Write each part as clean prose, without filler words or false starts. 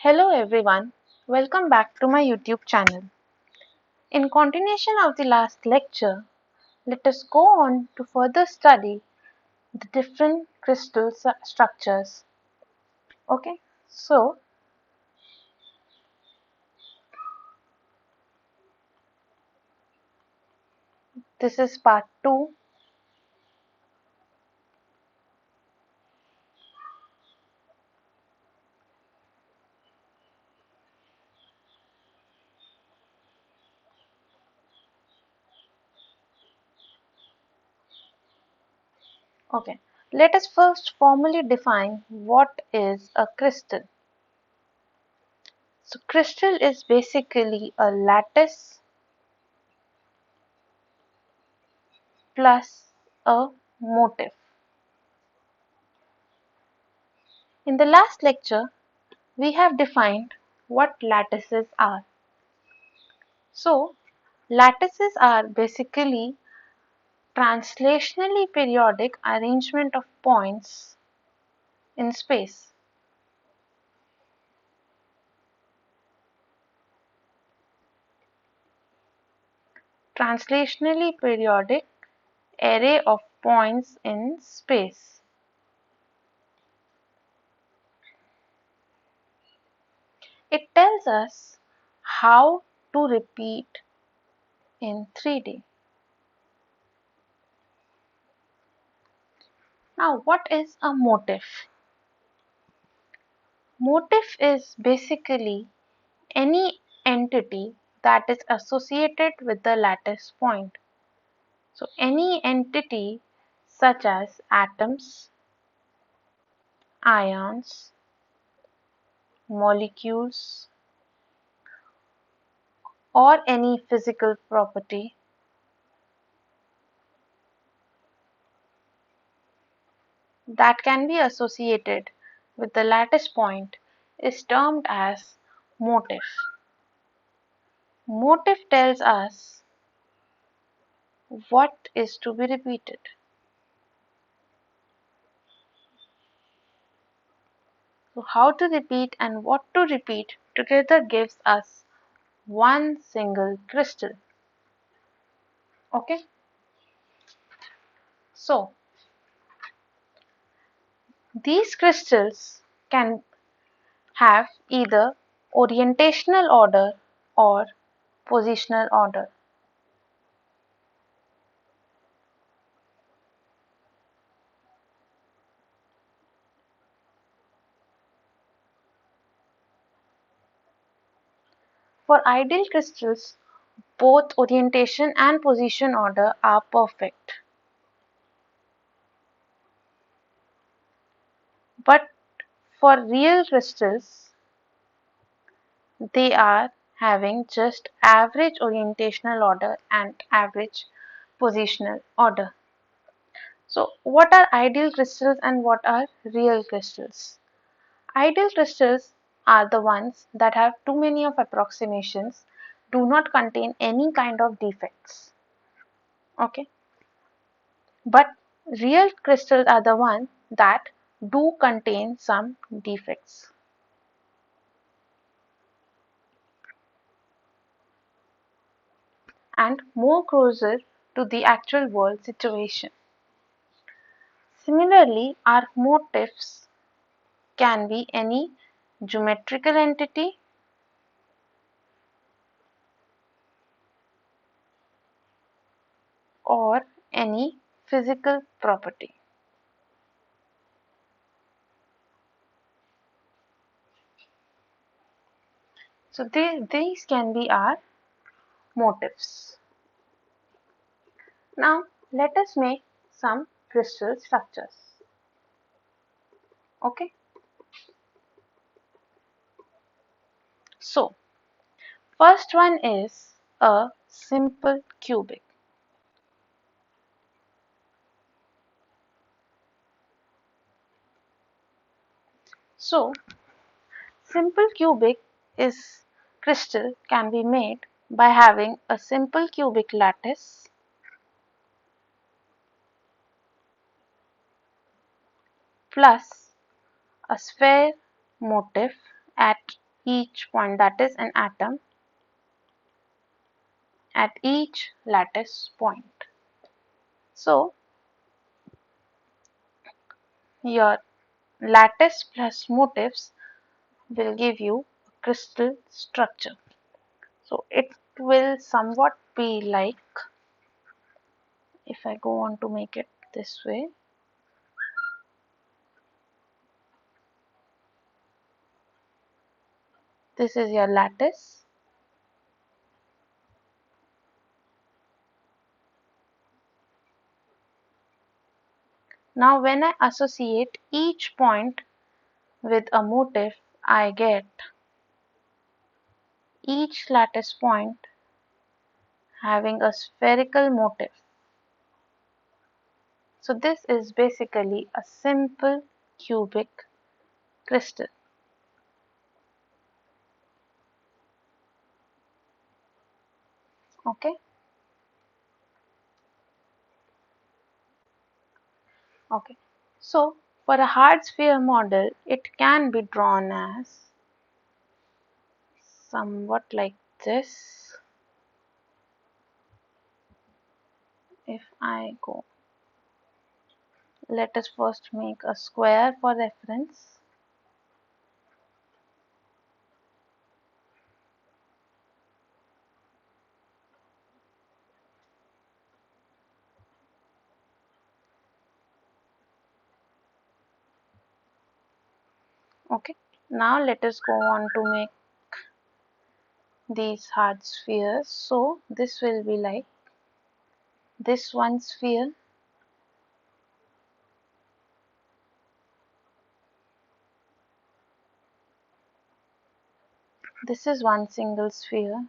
Hello everyone, welcome back to my YouTube channel. In continuation of the last lecture, let us go on to further study the different crystal structures. Okay, so this is part 2. Okay, let us first formally define what is a crystal. So crystal is basically a lattice plus a motif. In the last lecture, we have defined what lattices are. So, lattices are basically translationally periodic arrangement of points in space. Translationally periodic array of points in space. It tells us how to repeat in 3D. Now, what is a motif? Motif is basically any entity that is associated with the lattice point. So, any entity such as atoms, ions, molecules, or any physical property that can be associated with the lattice point is termed as motif. Motif tells us what is to be repeated. So how to repeat and what to repeat together gives us one single crystal. Okay? So these crystals can have either orientational order or positional order. For ideal crystals, both orientation and position order are perfect. But for real crystals, they are having just average orientational order and average positional order. So, what are ideal crystals and what are real crystals? Ideal crystals are the ones that have too many of approximations, do not contain any kind of defects. Okay, but real crystals are the ones that do contain some defects. And more closer to the actual world situation. Similarly, our motifs can be any geometrical entity or any physical property. So these can be our motifs. Now let us make some crystal structures. Okay. So first one is a simple cubic. So simple cubic is crystal can be made by having a simple cubic lattice plus a sphere motif at each point, that is an atom at each lattice point. So your lattice plus motifs will give you a crystal structure. So it will somewhat be like, if I go on to make it this way, this is your lattice. Now when I associate each point with a motif, I get each lattice point having a spherical motif. So this is basically a simple cubic crystal. Okay. Okay. So for a hard sphere model, it can be drawn as somewhat like this. If I go, let us first make a square for reference. Okay. Now let us go on to make these hard spheres. So this will be like this one sphere, this is one single sphere.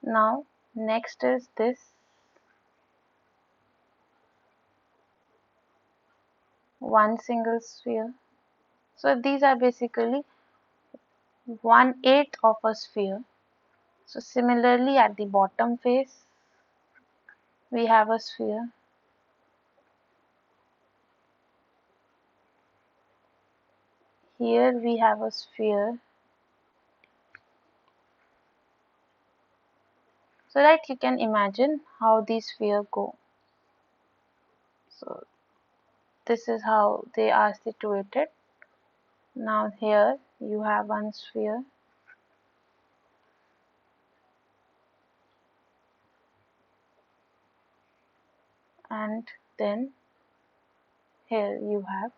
Now next is this one single sphere. So these are basically 1/8 of a sphere. So similarly at the bottom face we have a sphere. Here we have a sphere. So that you can imagine how these spheres go. So this is how they are situated. Now here you have one sphere, and then here you have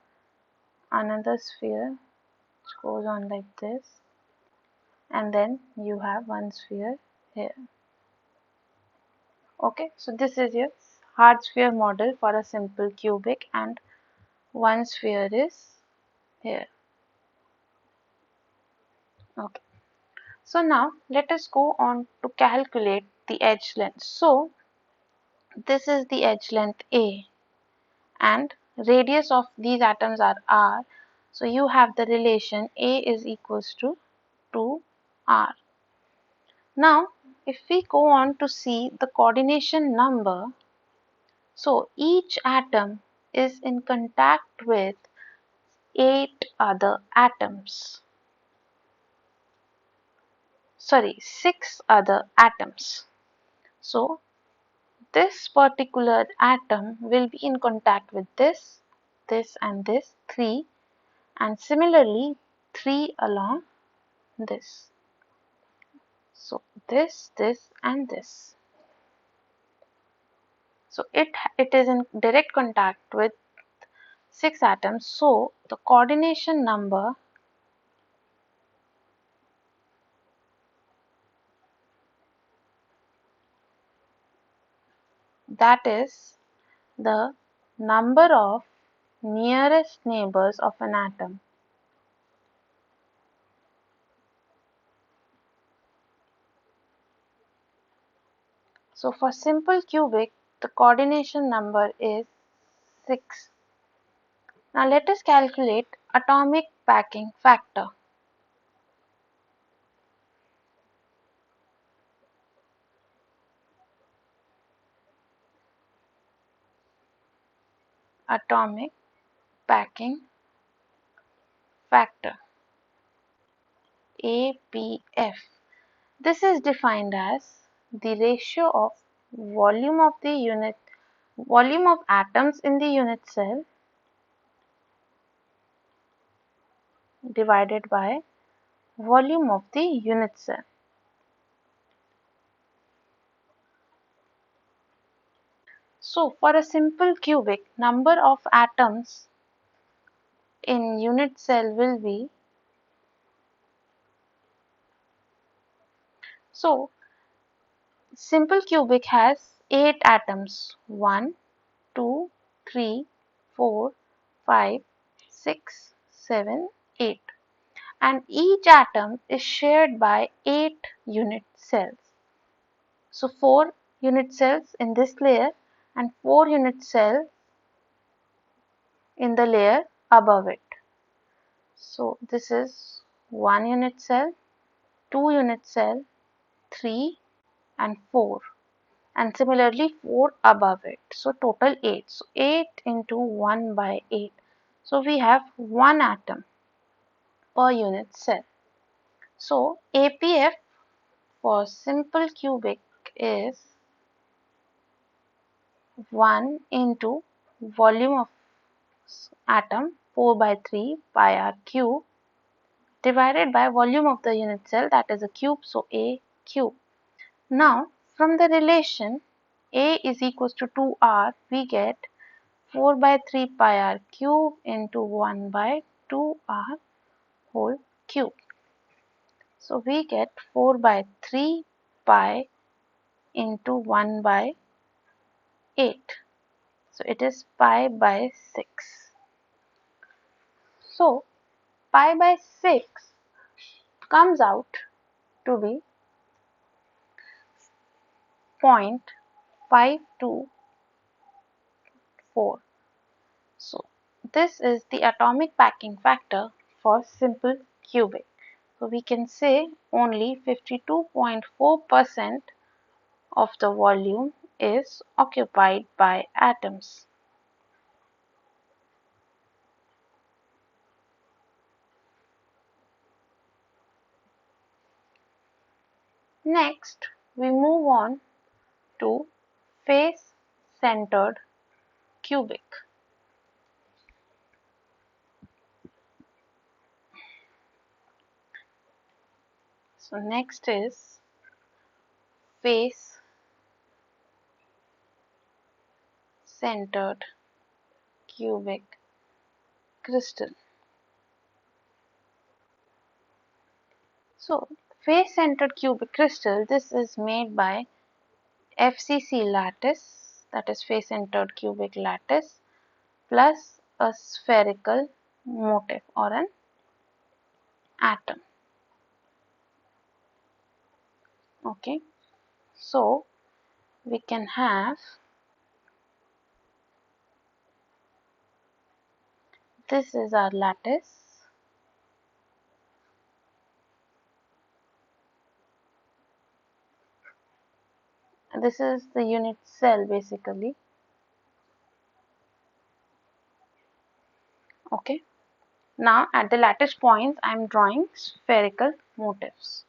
another sphere which goes on like this, and then you have one sphere here. Okay, so this is your hard sphere model for a simple cubic, and one sphere is here. Okay, so now let us go on to calculate the edge length. So this is the edge length A, and radius of these atoms are r. So you have the relation A is equals to 2r. Now if we go on to see the coordination number, so each atom is in contact with 8 other atoms. Sorry, 6 other atoms. So this particular atom will be in contact with this and this 3, and similarly 3 along this. So this and this. So it is in direct contact with 6 atoms. So the coordination number, that is the number of nearest neighbors of an atom. So for simple cubic, the coordination number is 6. Now let us calculate atomic packing factor. atomic packing factor APF. This is defined as the ratio of volume of atoms in the unit cell divided by volume of the unit cell. So for a simple cubic, number of atoms in unit cell will be, so simple cubic has 8 atoms: 1, 2, 3, 4, 5, 6, 7, 8, and each atom is shared by 8 unit cells. So 4 unit cells in this layer and 4 unit cells in the layer above it. So this is 1 unit cell, 2 unit cell, 3 and 4, and similarly 4 above it. So total 8. So 8 into 1 by 8. So we have 1 atom per unit cell. So APF for simple cubic is 1 into volume of atom 4 by 3 pi r cube divided by volume of the unit cell, that is a cube, so A cube. Now from the relation A is equals to 2r, we get 4 by 3 pi r cube into 1 by 2r whole cube. So we get 4 by 3 pi into 1 by 8. So it is pi by 6. So pi by 6 comes out to be 0.524. So this is the atomic packing factor for simple cubic. So we can say only 52.4% of the volume is occupied by atoms. Next, we move on to face-centered cubic. So next is face-centered cubic crystal. So face-centered cubic crystal, this is made by FCC lattice, that is face-centered cubic lattice, plus a spherical motif or an atom. Okay, so we can have this is our lattice, this is the unit cell basically. Okay, now at the lattice points I am drawing spherical motifs.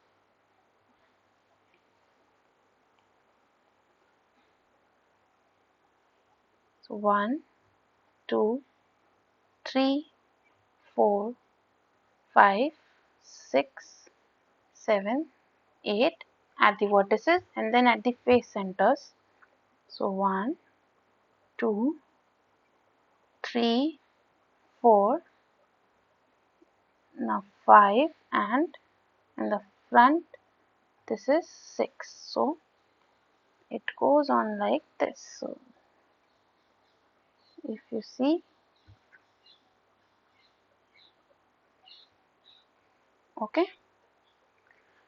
So 1, 2, 3, 4, 5, 6, 7, 8 at the vertices and then at the face centers. So 1, 2, 3, 4, now 5, and in the front this is 6. So it goes on like this. So if you see, okay,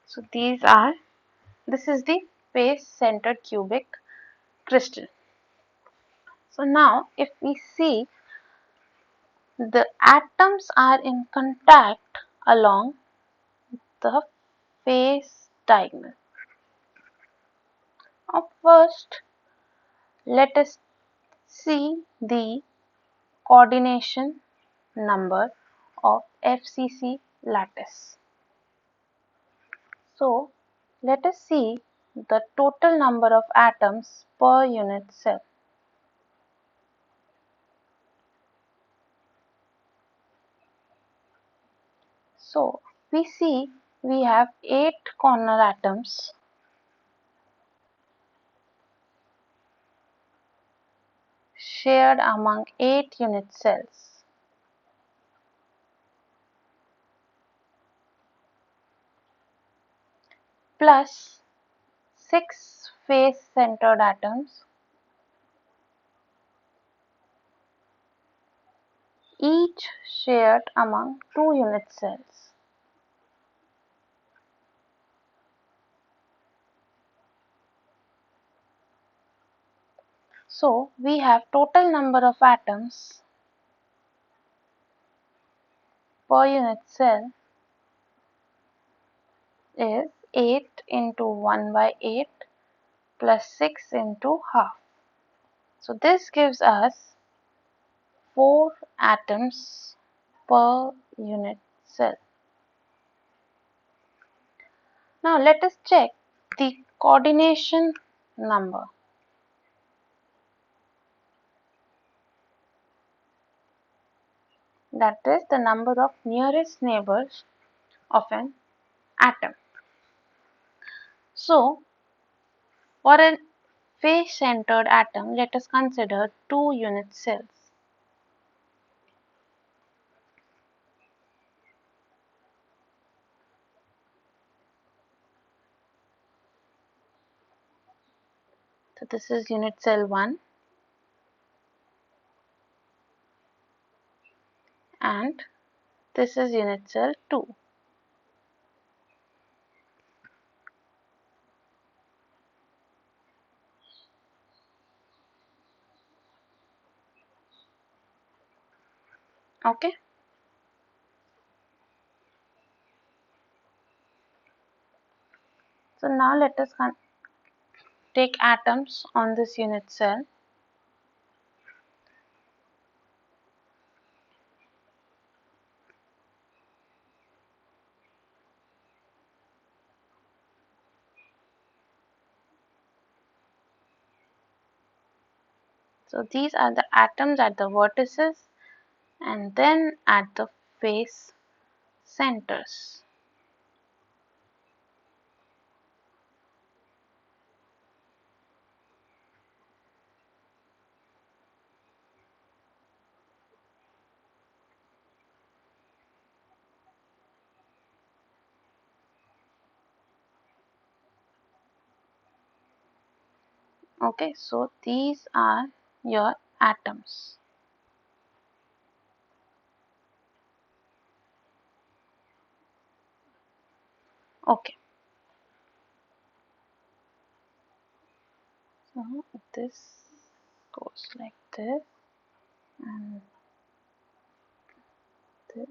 so this is the face centered cubic crystal. So now if we see, the atoms are in contact along the face diagonal. Now first let us see the coordination number of FCC lattice. So let us see the total number of atoms per unit cell. So we see we have 8 corner atoms shared among 8 unit cells. Plus 6 face-centered atoms, each shared among 2 unit cells. So we have total number of atoms per unit cell is 8 into 1 by 8 plus 6 into half. So this gives us 4 atoms per unit cell. Now let us check the coordination number. That is the number of nearest neighbors of an atom. So for a face-centered atom, let us consider 2 unit cells. So this is unit cell 1 and this is unit cell 2. Okay. So now let us take atoms on this unit cell. So these are the atoms at the vertices and then at the face centers. Okay, so these are your atoms. Okay, so this goes like this and this.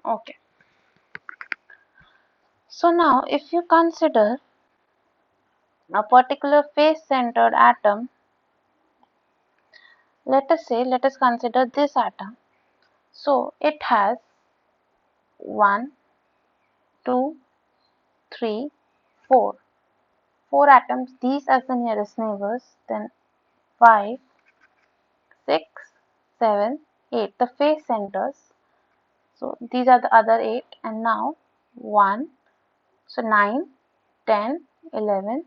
Okay, so now if you consider a particular face-centered atom, let us consider this atom. So it has 1, 2, 3, 4. 4 atoms, these as the nearest neighbors, then 5, 6, 7, 8, the face centers. So these are the other 8 and now 1, so 9, 10, 11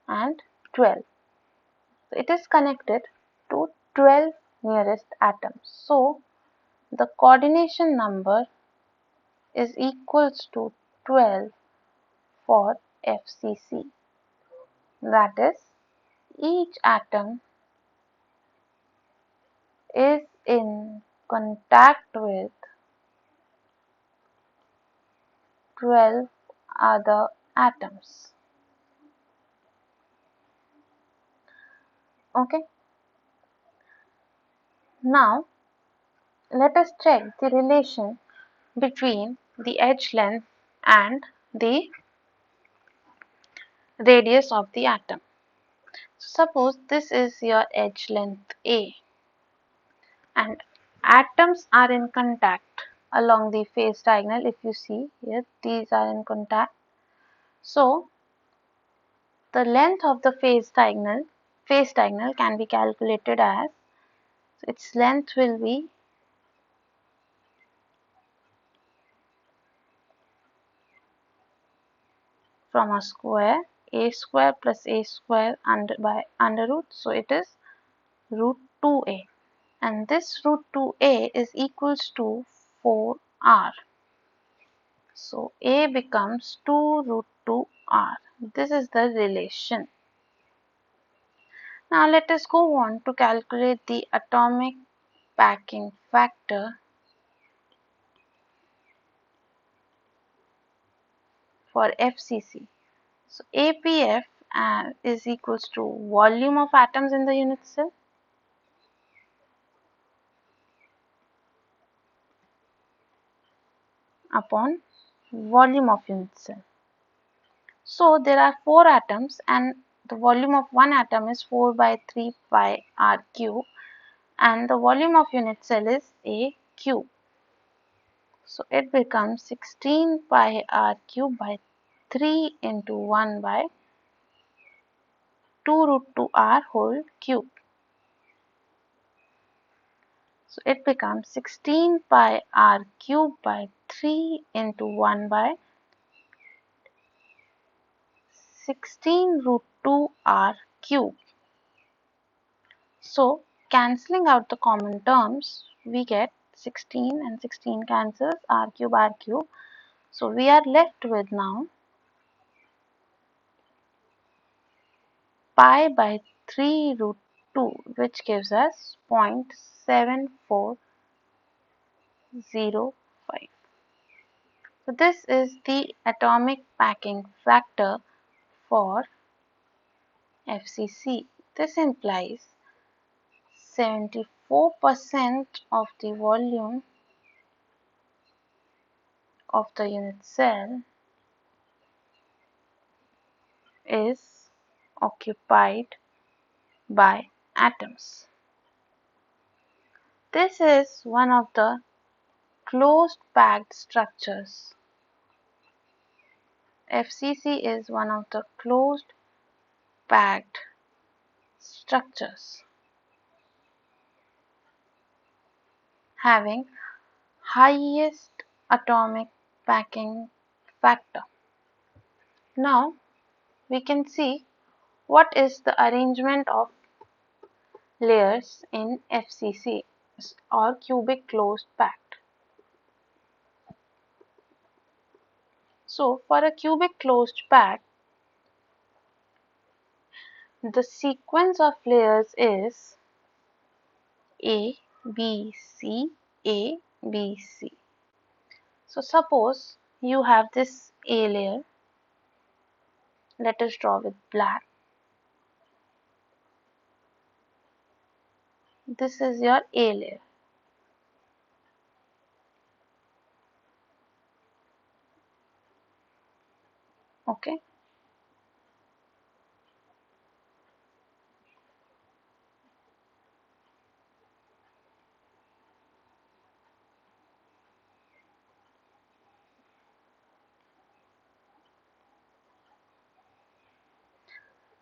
and 12. So it is connected to 12 nearest atoms. So the coordination number is equals to 12 for FCC. That is, each atom is in contact with 12 other atoms. Okay. Now let us check the relation between the edge length and the radius of the atom. Suppose this is your edge length A and atoms are in contact along the phase diagonal. If you see here, these are in contact. So the length of the phase diagonal can be calculated as, its length will be from a square, a square plus a square by under root, so it is root 2a, and this root 2a is equals to 4r. So a becomes 2 root 2r. This is the relation. Now let us go on to calculate the atomic packing factor for FCC. So APF is equals to volume of atoms in the unit cell upon volume of unit cell. So there are 4 atoms and the volume of one atom is 4 by 3 pi r cube, and the volume of unit cell is a cube. So it becomes 16 pi r cube by 3 into 1 by 2 root 2 r whole cube. So it becomes 16 pi r cube by 3 into 1 by 16 root 2 r cube. So cancelling out the common terms, we get 16 and 16 cancels, r cube. So we are left with now pi by 3 root 2, which gives us 0.7405. So this is the atomic packing factor for FCC. This implies 74% of the volume of the unit cell is occupied by atoms. This is one of the closed packed structures. FCC is one of the closed packed structures having highest atomic packing factor. Now we can see what is the arrangement of layers in FCC or cubic closed packed. So for a cubic closed pack, the sequence of layers is A, B, C, A, B, C. So suppose you have this A layer. Let us draw with black. This is your A layer. Okay.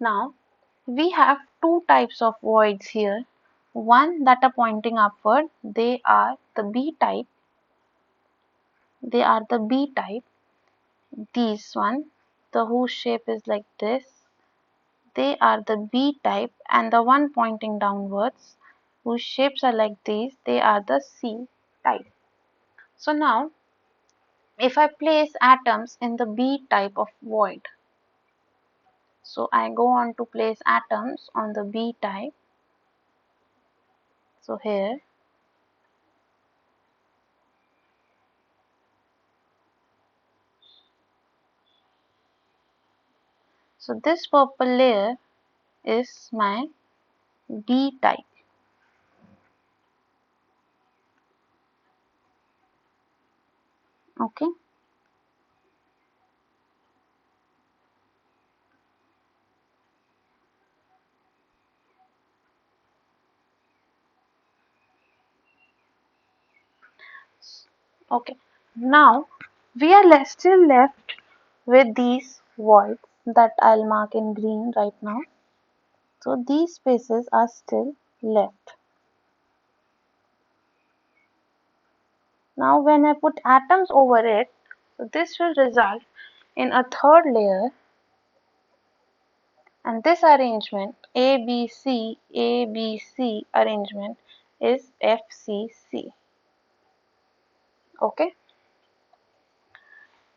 Now we have two types of voids here. One that are pointing upward, they are the B type. They are the B type. These one, the whose shape is like this, they are the B type, and the one pointing downwards whose shapes are like these, they are the C type. So now if I place atoms in the B type of void, so I go on to place atoms on the B type. So here, so this purple layer is my B type. Okay. Okay, now we are still left with these voids that I'll mark in green right now. So these spaces are still left. Now when I put atoms over it, so this will result in a third layer, and this arrangement ABC ABC arrangement is FCC. Okay.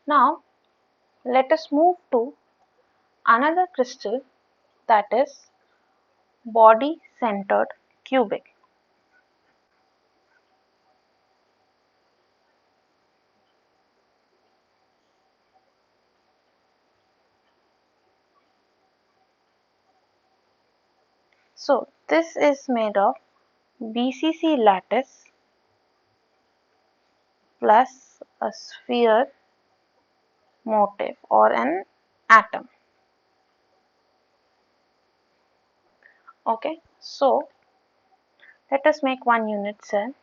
Now let us move to another crystal, that is body centered cubic. So this is made of BCC lattice plus a sphere motif or an atom. Okay, so let us make one unit cell.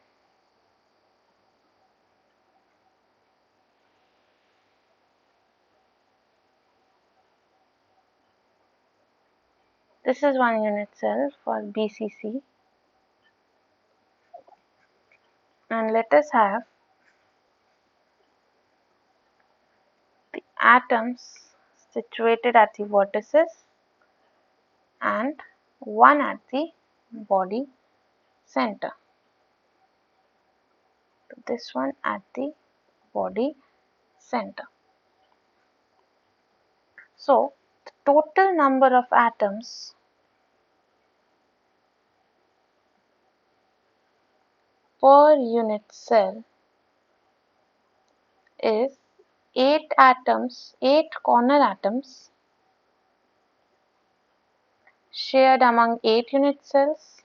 This is one unit cell for BCC, and let us have the atoms situated at the vertices and one at the body center. This one at the body center. So the total number of atoms per unit cell is 8 corner atoms shared among 8 unit cells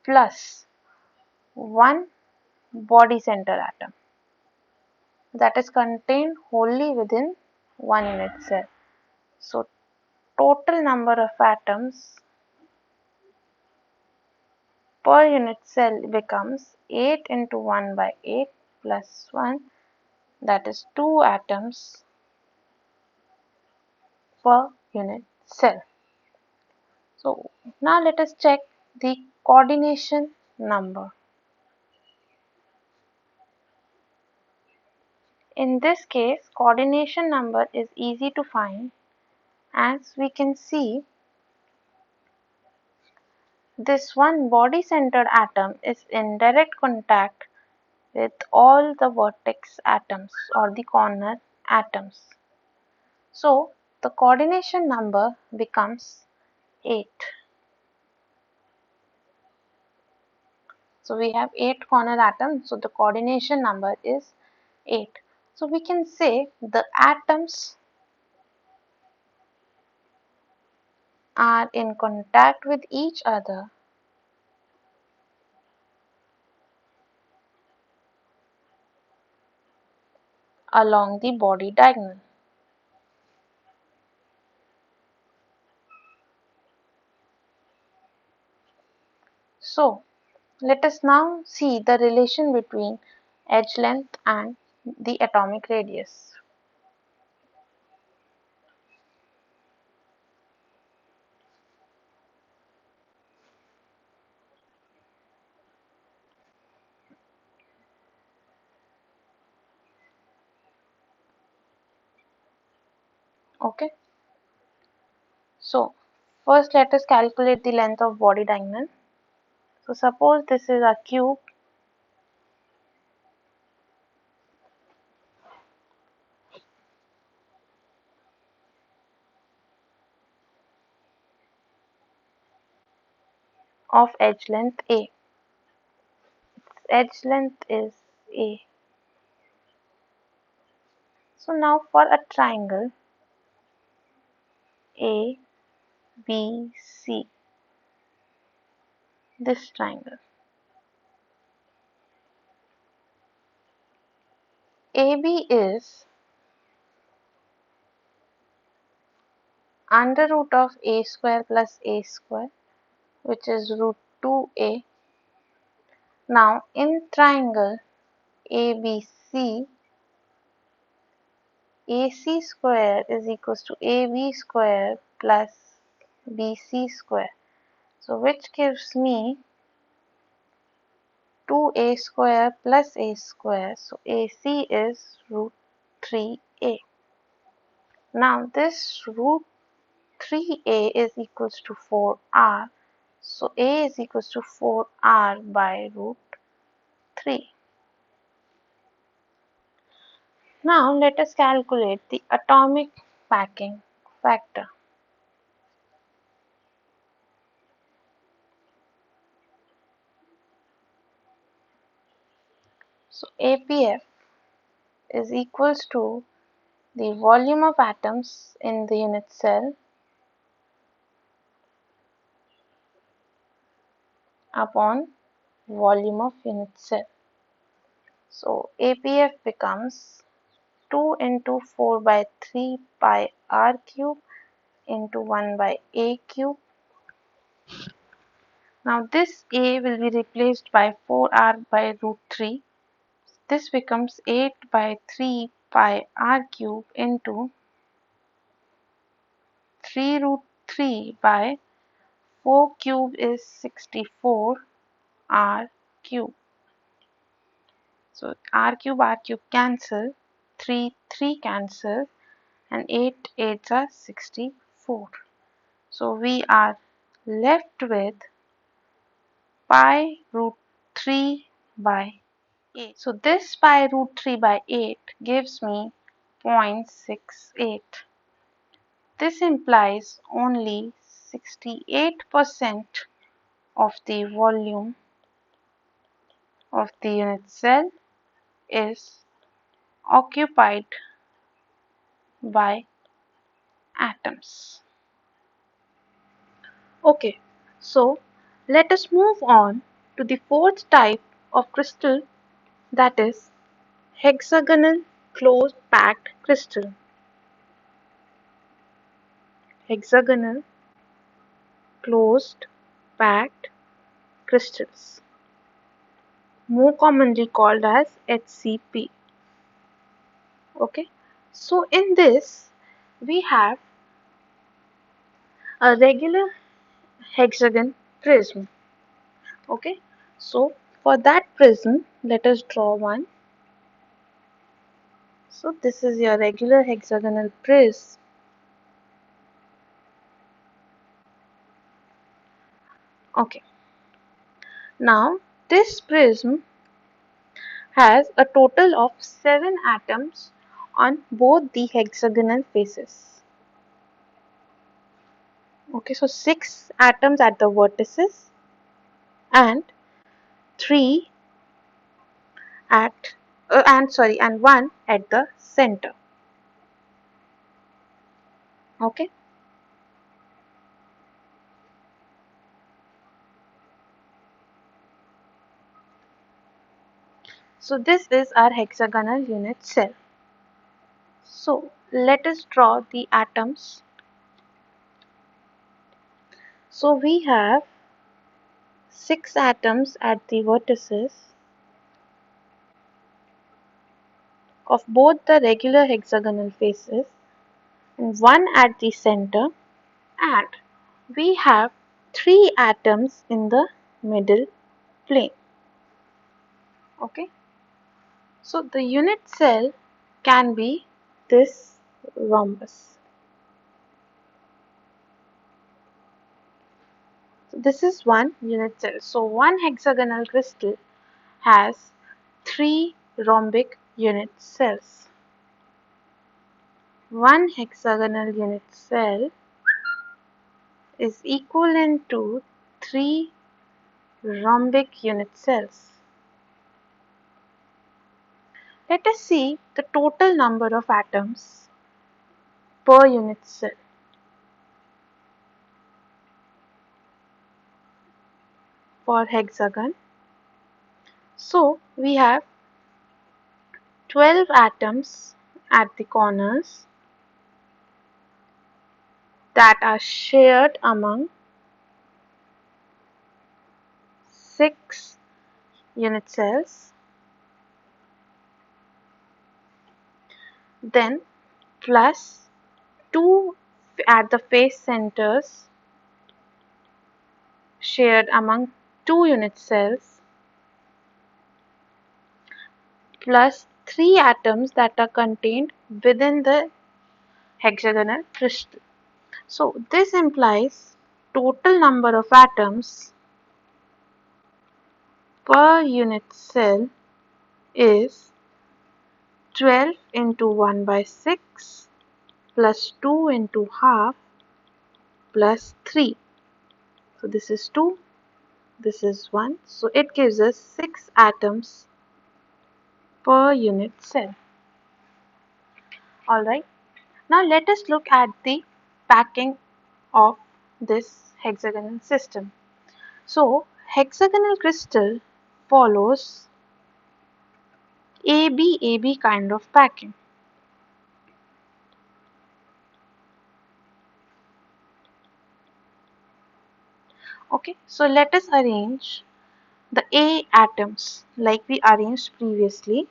plus one body center atom that is contained wholly within one unit cell. So total number of atoms per unit cell becomes 8 into 1 by 8 plus 1, that is 2 atoms per unit cell. So now let us check the coordination number. In this case, coordination number is easy to find, as we can see this one body centered atom is in direct contact with all the vertex atoms or the corner atoms. So the coordination number becomes 8. So we have 8 corner atoms, so the coordination number is 8. So we can say the atoms are in contact with each other along the body diagonal. So let us now see the relation between edge length and the atomic radius. Okay. So first let us calculate the length of body diagonal. So suppose this is a cube of edge length A. Its edge length is A. So now for a triangle A, B, C, this triangle. AB is under root of A square plus A square, which is root 2A, Now in triangle ABC, AC square is equals to AB square plus BC square. So which gives me 2A square plus A square. So AC is root 3A. Now this root 3A is equals to 4R. So A is equals to 4R by root 3. Now let us calculate the atomic packing factor. So APF is equals to the volume of atoms in the unit cell upon volume of unit cell. So APF becomes 2 into 4 by 3 pi r cube into 1 by a cube. Now this a will be replaced by 4r by root 3. This becomes 8 by 3 pi r cube into 3 root 3 by 4 cube is 64 r cube. So r cube cancel, 3 cancel, and 8 8s are 64. So we are left with pi root 3 by 8. So this pi root 3 by 8 gives me 0.68. This implies only 68% of the volume of the unit cell is occupied by atoms. Okay, so let us move on to the fourth type of crystal, that is hexagonal closed packed crystal. Hexagonal closed packed crystals, more commonly called as HCP. Okay, so in this we have a regular hexagon prism. Okay, so for that prism, let us draw one. So this is your regular hexagonal prism. Okay, now this prism has a total of 7 atoms on both the hexagonal faces. Okay, so 6 atoms at the vertices and 3 at and 1 at the center. Okay, so this is our hexagonal unit cell. So let us draw the atoms. So we have 6 atoms at the vertices of both the regular hexagonal faces and 1 at the center, and we have 3 atoms in the middle plane. Okay, so the unit cell can be this rhombus. So this is one unit cell. So one hexagonal crystal has 3 rhombic unit cells. One hexagonal unit cell is equivalent to 3 rhombic unit cells. Let us see the total number of atoms per unit cell. For hexagon, so we have 12 atoms at the corners that are shared among 6 unit cells, then plus 2 at the face centers shared among 2 unit cells, plus 3 atoms that are contained within the hexagonal crystal. So this implies total number of atoms per unit cell is 12 into 1 by 6 plus 2 into half plus 3. So this is 2, this is 1. So it gives us 6 atoms per unit cell. Alright, now let us look at the packing of this hexagonal system. So hexagonal crystal follows AB kind of packing. Okay, so let us arrange the A atoms like we arranged previously.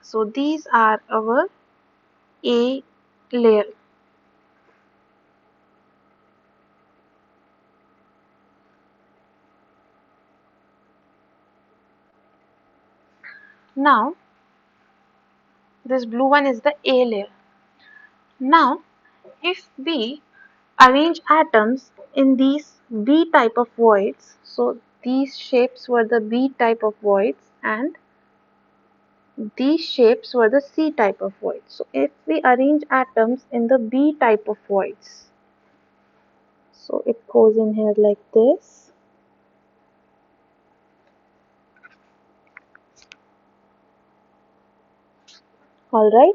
So these are our A layer. Now this blue one is the A layer. Now if we arrange atoms in these B type of voids, so these shapes were the B type of voids and these shapes were the C type of voids. So if we arrange atoms in the B type of voids, so it goes in here like this. Alright.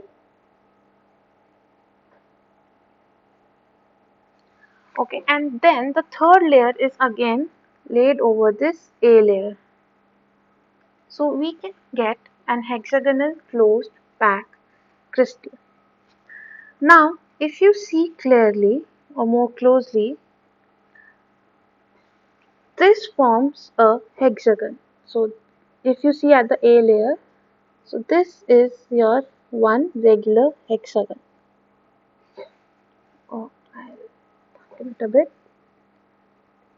Okay, and then the third layer is again laid over this A layer. So we can get an hexagonal closed pack crystal. Now, if you see clearly or more closely, this forms a hexagon. So if you see at the A layer, so this is your one regular hexagon. Oh, I'll darken it a bit.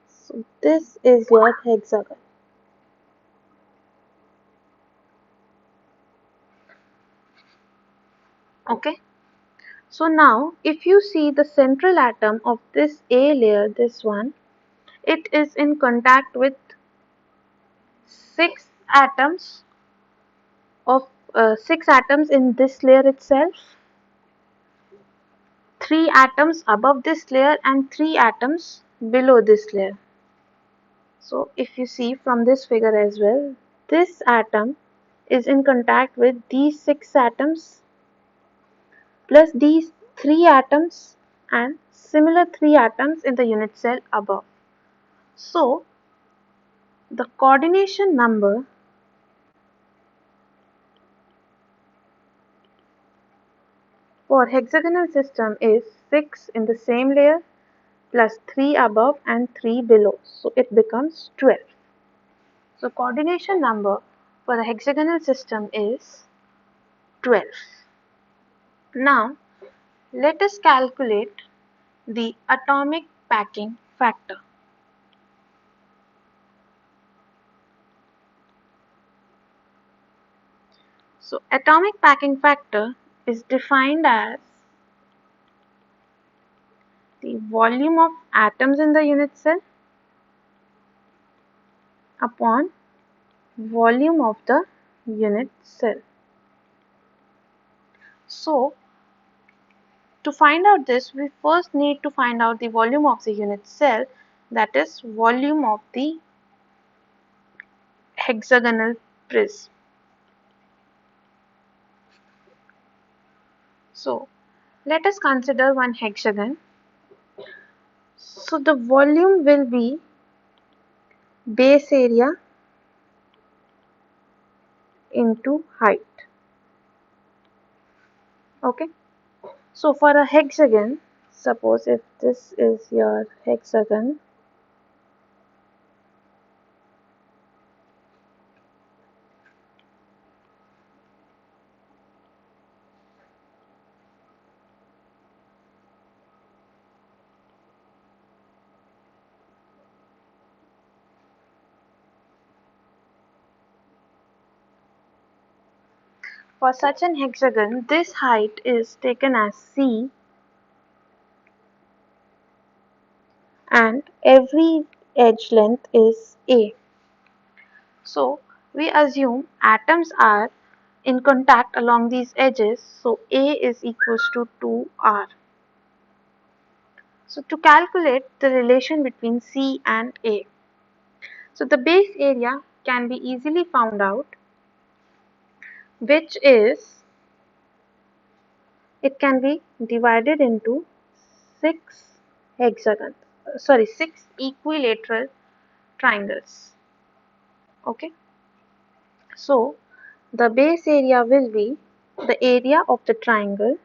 So this is your hexagon. Okay. So now if you see the central atom of this A layer, this one, it is in contact with 6 atoms of 6 atoms in this layer itself, 3 atoms above this layer and 3 atoms below this layer. So if you see from this figure as well, this atom is in contact with these 6 atoms plus these 3 atoms and similar 3 atoms in the unit cell above. So the coordination number for hexagonal system is 6 in the same layer plus 3 above and 3 below. So it becomes 12. So coordination number for the hexagonal system is 12. Now let us calculate the atomic packing factor. So atomic packing factor is defined as the volume of atoms in the unit cell upon volume of the unit cell. So to find out this, we first need to find out the volume of the unit cell, that is volume of the hexagonal prism. So let us consider one hexagon. So the volume will be base area into height. Okay. So for a hexagon, suppose if this is your hexagon, For such an hexagon, this height is taken as C and every edge length is A. So we assume atoms are in contact along these edges, so A is equals to 2R. So to calculate the relation between C and A, so the base area can be easily found out, which is, it can be divided into 6 hexagons, sorry, 6 equilateral triangles. Okay, so the base area will be the area of the triangle,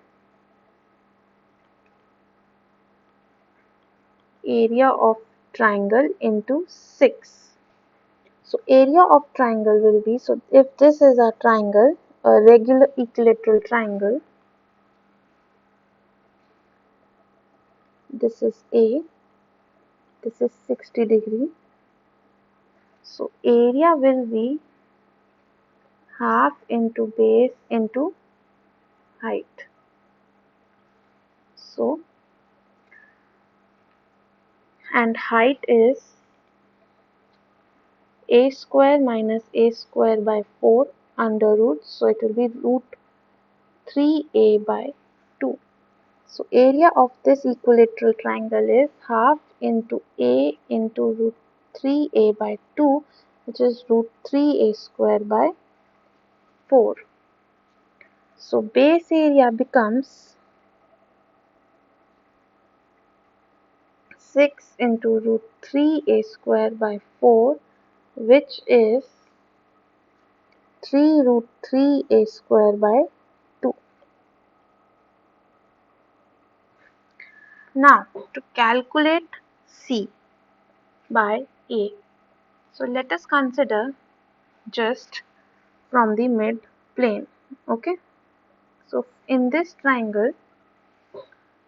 into 6. So area of triangle will be, so if this is a triangle, a regular equilateral triangle, this is A, this is 60 degree. So area will be half into base into height. So, and height is a square minus a square by 4 under root. So it will be root 3a by 2. So area of this equilateral triangle is half into a into root 3a by 2, which is root 3a square by 4. So base area becomes 6 into root 3a square by 4, which is 3 root 3a square by 2. Now to calculate C by A. So let us consider just from the mid plane. Okay. So in this triangle,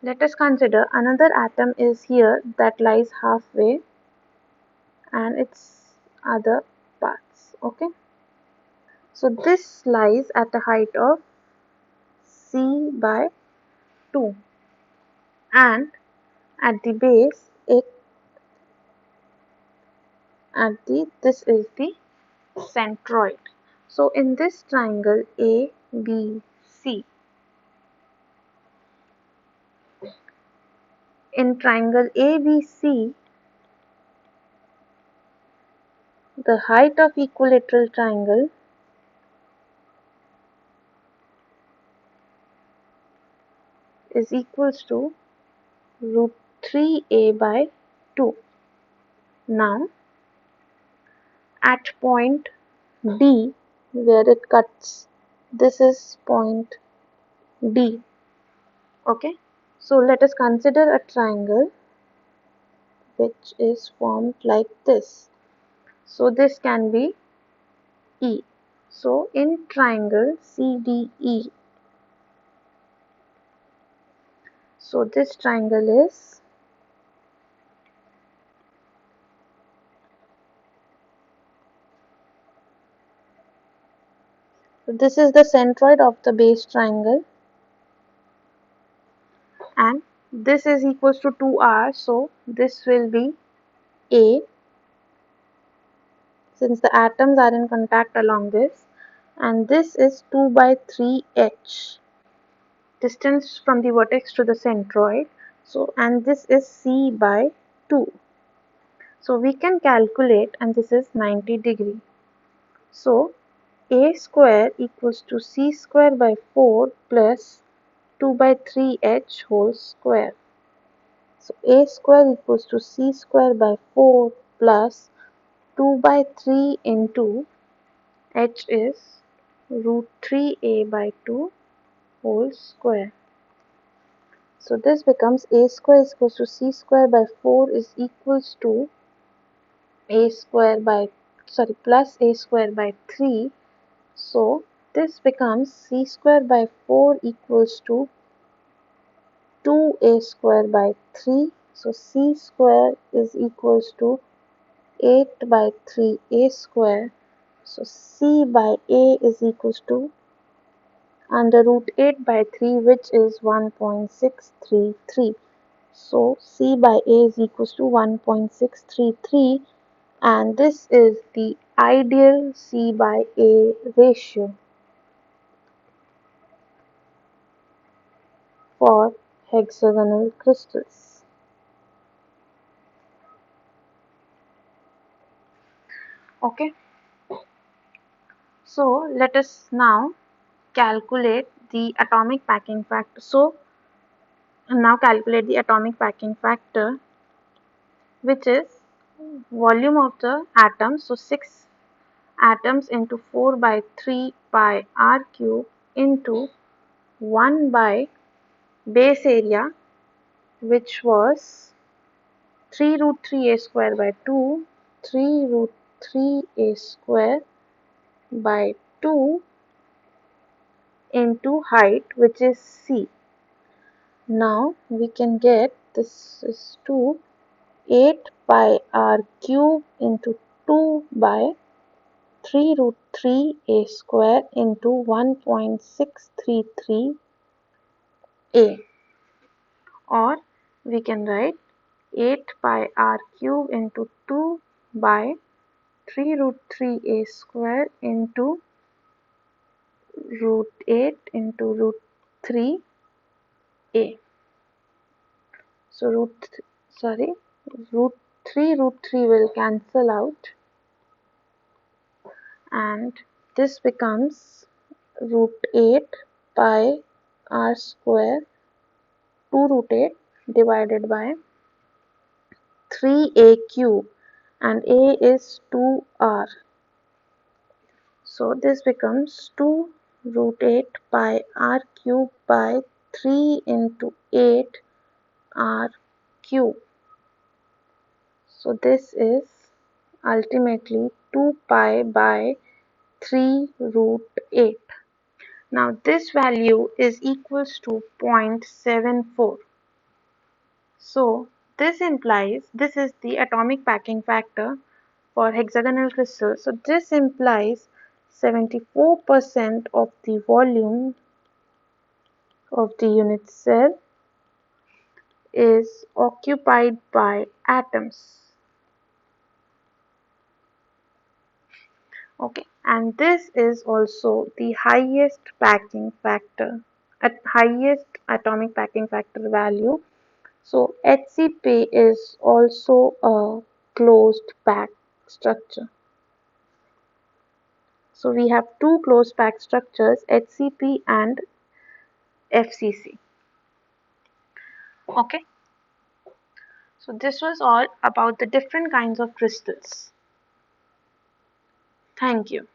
let us consider another atom is here that lies halfway and its other parts. Okay. So this lies at a height of C by 2 and at the base this is the centroid. So in this triangle ABC, in triangle ABC, the height of equilateral triangle is equals to root 3a by 2. Now at point D where it cuts, this is point D. Okay, so let us consider a triangle which is formed like this. So this can be E. So in triangle CDE, so this triangle is this is the centroid of the base triangle and this is equals to 2R, so this will be A since the atoms are in contact along this, and this is 2 by 3H distance from the vertex to the centroid. So and this is C by 2. So we can calculate, and this is 90 degree. So A square equals to C square by 4 plus 2 by 3H whole square. So A square equals to C square by 4 plus 2 by 3 into H is root 3a by 2 whole square. So this becomes a square is equals to c square by 4 is equals to a square by plus a square by 3. So this becomes c square by 4 equals to 2a square by 3. So c square is equals to 8 by 3 a square. So c by a is equals to under root 8 by 3, which is 1.633. So C by A is equals to 1.633, and this is the ideal C by A ratio for hexagonal crystals. Okay, so let us now calculate the atomic packing factor. So now calculate the atomic packing factor, which is volume of the atom. So 6 atoms into 4 by 3 pi r cube into 1 by base area, which was 3 root 3 a square by 2, 3 root 3 a square by 2 into height, which is c. Now we can get this is 2 8 pi r cube into 2 by 3 root 3 a square into 1.633 a, or we can write 8 pi r cube into 2 by 3 root 3 a square into root 8 into root 3 a. So root 3 will cancel out, and this becomes root 8 pi r square 2 root 8 divided by 3a cube, and a is 2r. So this becomes 2 root 8 pi r cube by 3 into 8 r cube. So this is ultimately 2 pi by 3 root 8. Now this value is equals to 0.74. So this implies this is the atomic packing factor for hexagonal crystals. So this implies 74% of the volume of the unit cell is occupied by atoms. Okay, and this is also the highest packing factor, at highest atomic packing factor value. So HCP is also a closed pack structure. So we have two closed pack structures, HCP and FCC. Okay, so this was all about the different kinds of crystals. Thank you.